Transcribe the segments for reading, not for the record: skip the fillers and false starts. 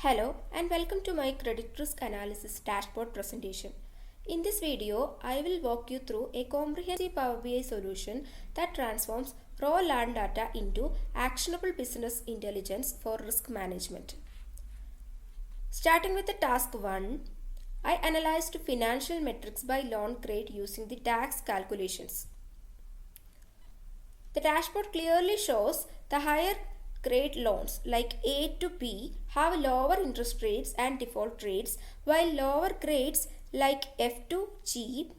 Hello and welcome to my credit risk analysis dashboard presentation. In this video, I will walk you through a comprehensive Power BI solution that transforms raw land data into actionable business intelligence for risk management. Starting with the task 1, I analyzed financial metrics by loan grade using the DAX calculations. The dashboard clearly shows the higher grade loans like A to B have lower interest rates and default rates, while lower grades like F to G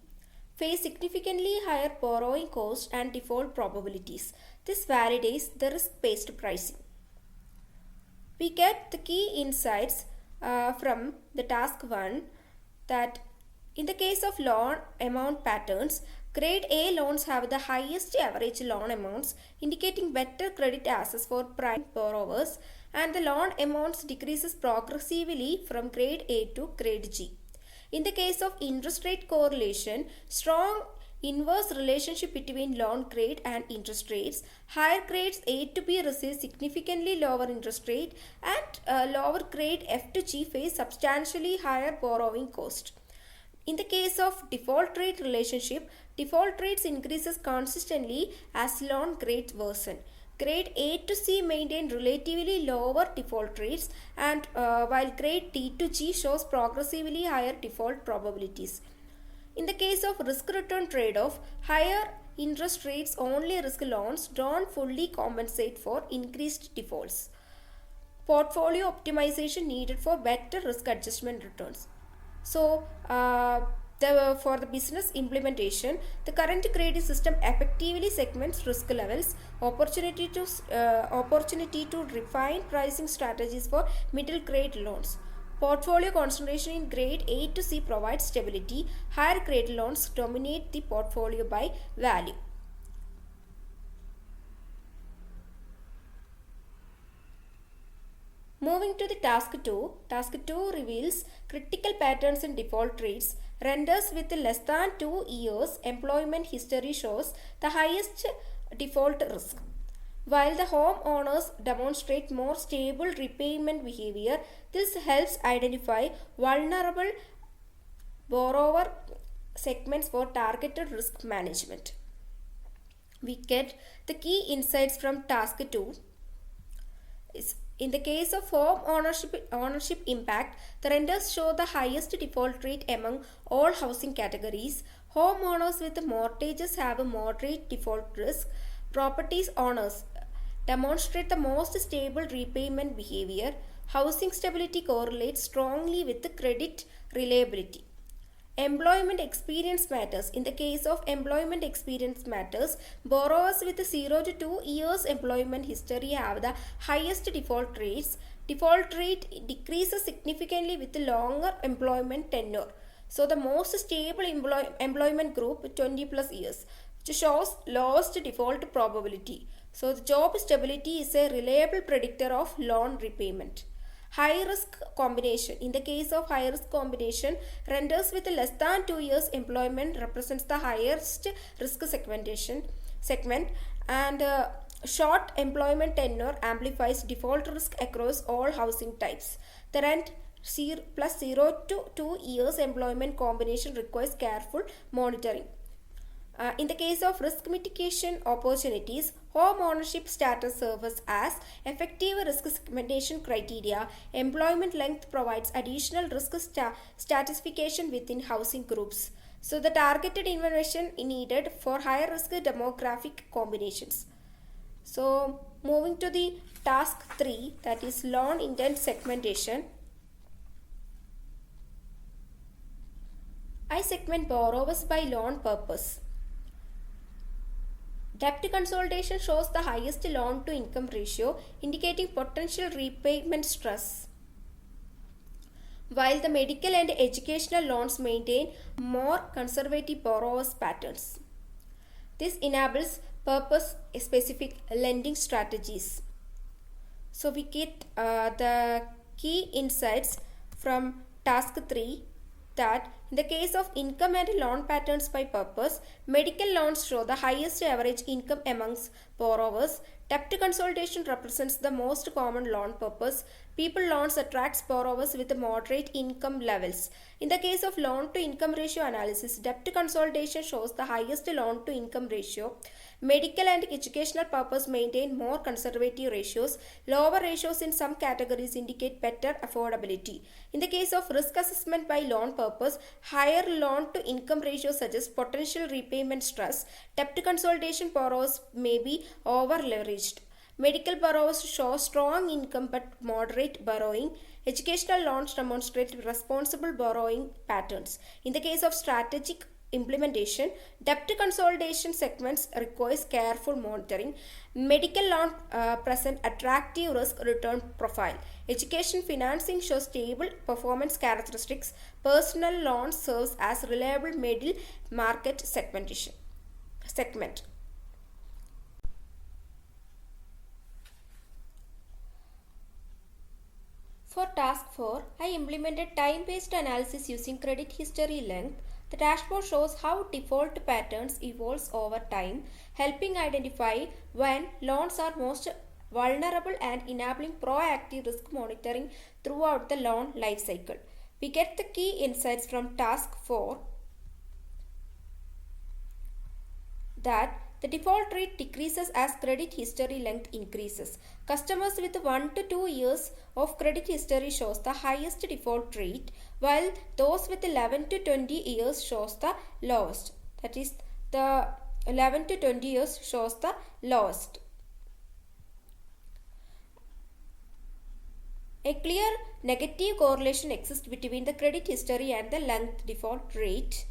face significantly higher borrowing costs and default probabilities. This validates the risk-based pricing. We get the key insights from the task 1 that in the case of loan amount patterns, Grade A loans have the highest average loan amounts, indicating better credit access for prime borrowers, and the loan amounts decreases progressively from Grade A to Grade G. In the case of interest rate correlation, strong inverse relationship between loan grade and interest rates. Higher grades A to B receive significantly lower interest rate, and lower grade F to G face substantially higher borrowing cost. In the case of default rate relationship, default rates increases consistently as loan grades worsen. Grade A to C maintain relatively lower default rates, and while grade D to G shows progressively higher default probabilities. In the case of risk-return trade-off, higher interest rates only risk loans don't fully compensate for increased defaults. Portfolio optimization needed for better risk adjustment returns. So, for the business implementation, the current grading system effectively segments risk levels, opportunity to refine pricing strategies for middle grade loans. Portfolio concentration in grade A to C provides stability. Higher grade loans dominate the portfolio by value. Moving to the task 2 reveals critical patterns in default rates. Renters with less than 2 years employment history shows the highest default risk. While the homeowners demonstrate more stable repayment behavior, this helps identify vulnerable borrower segments for targeted risk management. We get the key insights from task 2. In the case of home ownership impact, the renters show the highest default rate among all housing categories. Homeowners with mortgages have a moderate default risk. Properties owners demonstrate the most stable repayment behavior. Housing stability correlates strongly with the credit reliability. Employment experience matters. In the case of employment experience matters, borrowers with 0 to 2 years employment history have the highest default rates. Default rate decreases significantly with longer employment tenure. So the most stable employment group 20 plus years, which shows lowest default probability. So the job stability is a reliable predictor of loan repayment. High risk combination. In the case of high risk combination, renters with less than 2 years employment represents the highest risk segment, and short employment tenure amplifies default risk across all housing types. The rent plus 0 to 2 years employment combination requires careful monitoring. In the case of risk mitigation opportunities, home ownership status serves as effective risk segmentation criteria. Employment length provides additional risk stratification within housing groups. So the targeted intervention needed for higher risk demographic combinations. So moving to the task 3, that is loan intent segmentation. I segment borrowers by loan purpose. Debt consolidation shows the highest loan to income ratio, indicating potential repayment stress, while the medical and educational loans maintain more conservative borrowers patterns. This enables purpose specific lending strategies. So we get the key insights from task 3 that in the case of income and loan patterns by purpose, medical loans show the highest average income amongst borrowers. Debt consolidation represents the most common loan purpose. People loans attracts borrowers with moderate income levels. In the case of loan to income ratio analysis, debt consolidation shows the highest loan to income ratio. Medical and educational purpose maintain more conservative ratios. Lower ratios in some categories indicate better affordability. In the case of risk assessment by loan purpose, higher loan to income ratio suggests potential repayment stress. Debt consolidation borrowers may be over leveraged. Medical borrowers show strong income but moderate borrowing. Educational loans demonstrate responsible borrowing patterns. In the case of strategic implementation, debt consolidation segments requires careful monitoring. Medical loan present attractive risk return profile. Education financing shows stable performance characteristics. Personal loan serves as reliable middle market segment. For task 4, I implemented time-based analysis using credit history length. The dashboard shows how default patterns evolve over time, helping identify when loans are most vulnerable and enabling proactive risk monitoring throughout the loan lifecycle. We get the key insights from task 4 that the default rate decreases as credit history length increases. Customers with 1 to 2 years of credit history shows the highest default rate, while those with 11 to 20 years shows the lowest. That is, the 11 to 20 years shows the lowest. A clear negative correlation exists between the credit history and the length default rate.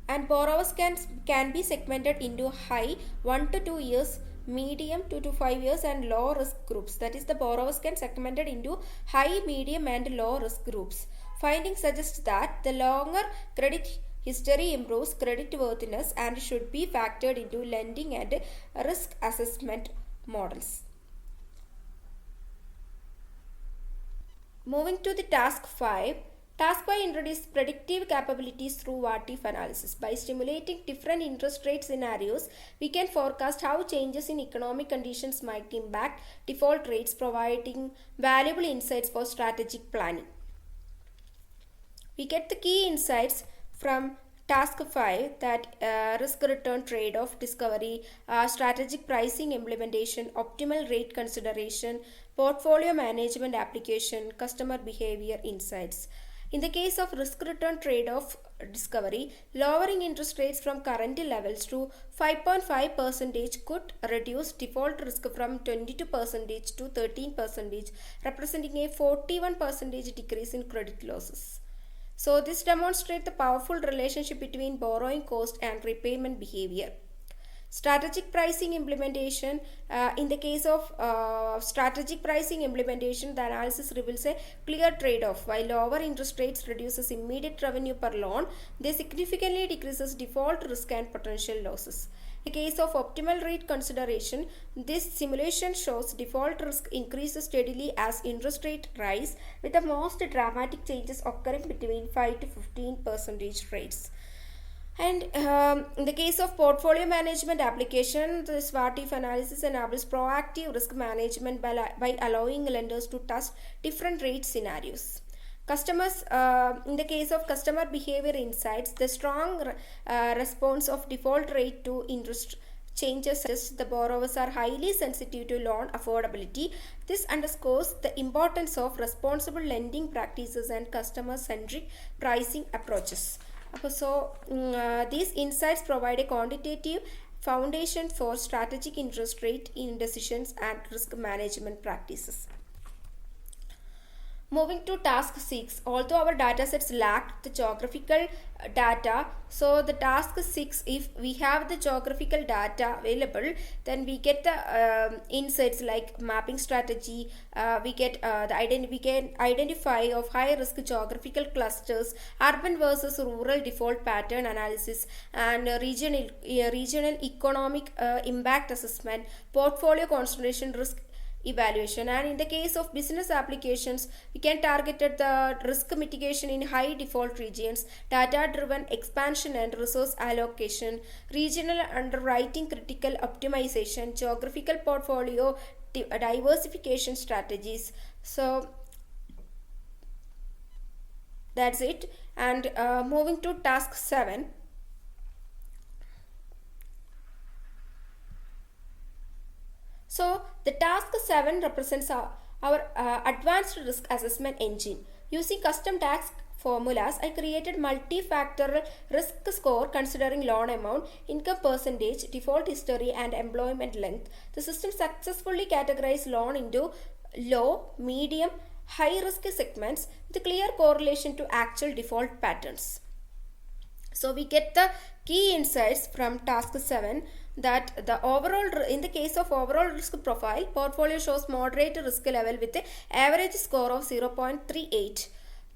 And borrowers can be segmented into high 1 to 2 years, medium 2 to 5 years and low risk groups. That is, the borrowers can segmented into high, medium and low risk groups. Findings suggest that the longer credit history improves credit worthiness and should be factored into lending and risk assessment models. Moving to the task 5. Task 5 introduces predictive capabilities through what-if analysis. By stimulating different interest rate scenarios, we can forecast how changes in economic conditions might impact default rates, providing valuable insights for strategic planning. We get the key insights from task 5, that risk return trade-off discovery, strategic pricing implementation, optimal rate consideration, portfolio management application, customer behavior insights. In the case of risk return trade-off discovery, lowering interest rates from current levels to 5.5% could reduce default risk from 22% to 13%, representing a 41% decrease in credit losses. So this demonstrates the powerful relationship between borrowing cost and repayment behavior. Strategic pricing implementation. In the case of strategic pricing implementation, the analysis reveals a clear trade-off. While lower interest rates reduces immediate revenue per loan, they significantly decreases default risk and potential losses. In the case of optimal rate consideration, this simulation shows default risk increases steadily as interest rate rise, with the most dramatic changes occurring between 5 to 15% rates. And in the case of portfolio management application, this what-if analysis enables proactive risk management by allowing lenders to test different rate scenarios. In the case of customer behavior insights, the strong response of default rate to interest changes suggests the borrowers are highly sensitive to loan affordability. This underscores the importance of responsible lending practices and customer-centric pricing approaches. So these insights provide a quantitative foundation for strategic interest rate in decisions and risk management practices. Moving to task 6, although our datasets lacked the geographical data, so the task 6, if we have the geographical data available, then we get the insights like mapping strategy. We can identify of high risk geographical clusters, urban versus rural default pattern analysis, and regional economic impact assessment, portfolio concentration risk evaluation. And in the case of business applications, we can target at the risk mitigation in high default regions, data driven expansion and resource allocation, regional underwriting, critical optimization, geographical portfolio diversification strategies. So that's it. And moving to task 7. So the task 7 represents our advanced risk assessment engine. Using custom task formulas, I created multi-factor risk score considering loan amount, income percentage, default history and employment length. The system successfully categorized loan into low, medium, high risk segments with clear correlation to actual default patterns. So we get the key insights from task 7 that the overall, in the case of overall risk profile, portfolio shows moderate risk level with an average score of 0.38.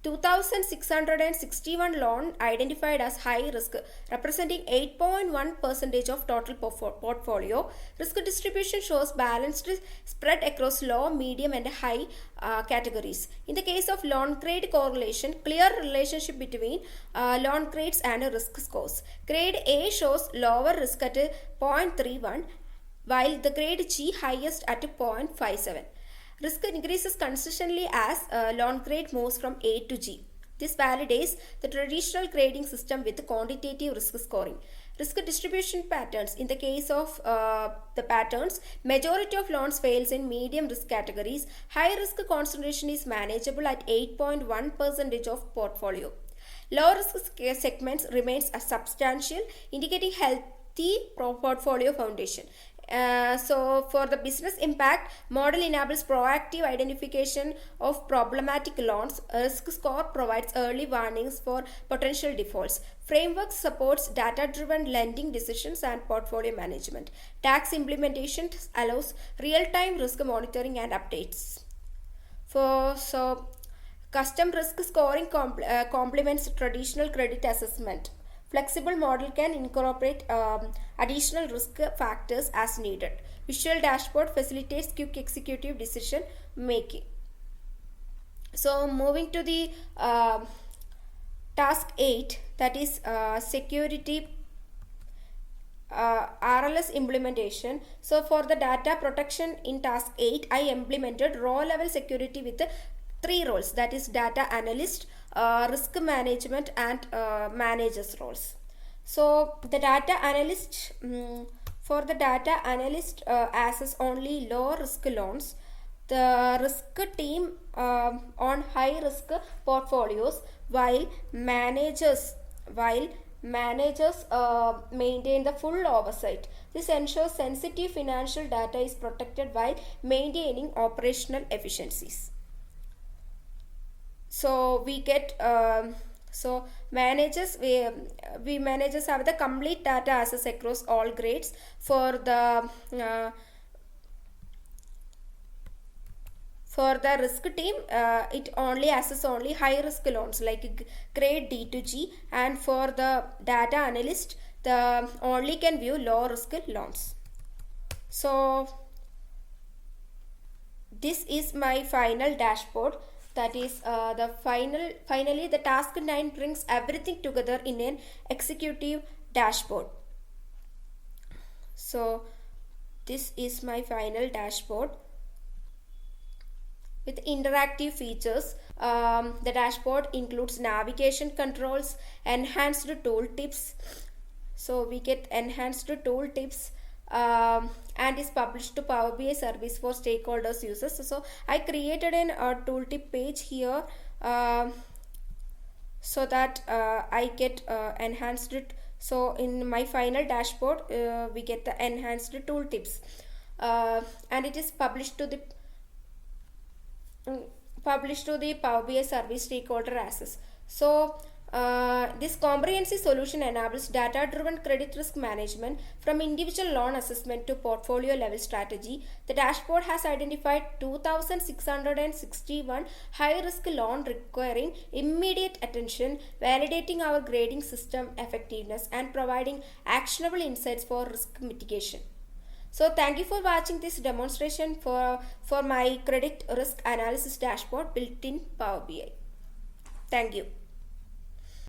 2,661 loan identified as high risk, representing 8.1% of total portfolio. Risk distribution shows balanced spread across low, medium and high categories. In the case of loan grade correlation, clear relationship between loan grades and risk scores. Grade A shows lower risk at 0.31, while the grade G highest at 0.57. Risk increases consistently as loan grade moves from A to G. This validates the traditional grading system with quantitative risk scoring. Risk distribution patterns. In the case of the patterns, majority of loans fails in medium risk categories. High risk concentration is manageable at 8.1% of portfolio. Low risk segments remains substantial, indicating healthy portfolio foundation. So for the business impact, model enables proactive identification of problematic loans. Risk score provides early warnings for potential defaults. Framework supports data-driven lending decisions and portfolio management. Tax implementation allows real-time risk monitoring and updates. Custom risk scoring complements traditional credit assessment. Flexible model can incorporate additional risk factors as needed. Visual dashboard facilitates quick executive decision making. So moving to the task 8, that is security RLS implementation. So for the data protection in task 8, I implemented row level security with 3 roles, that is data analyst, risk management and managers roles. So the data analyst, for the data analyst assess only low risk loans. The risk team on high risk portfolios, while managers maintain the full oversight. This ensures sensitive financial data is protected while maintaining operational efficiencies. So we get managers, we managers have the complete data access across all grades. For the risk team, it only assesses only high risk loans like grade D to G, and for the data analyst, the only can view low risk loans. So this is my final dashboard. That is finally the task 9 brings everything together in an executive dashboard. So this is my final dashboard with interactive features. The dashboard includes navigation controls, enhanced tool tips. So we get enhanced tool tips and is published to Power BI service for stakeholders users. So I created a tooltip page here so that I get enhanced it. So in my final dashboard, we get the enhanced tooltips, and it is published to the Power BI service stakeholder access. So this comprehensive solution enables data-driven credit risk management from individual loan assessment to portfolio level strategy. The dashboard has identified 2,661 high-risk loans requiring immediate attention, validating our grading system effectiveness and providing actionable insights for risk mitigation. So thank you for watching this demonstration for my credit risk analysis dashboard built in Power BI. Thank you.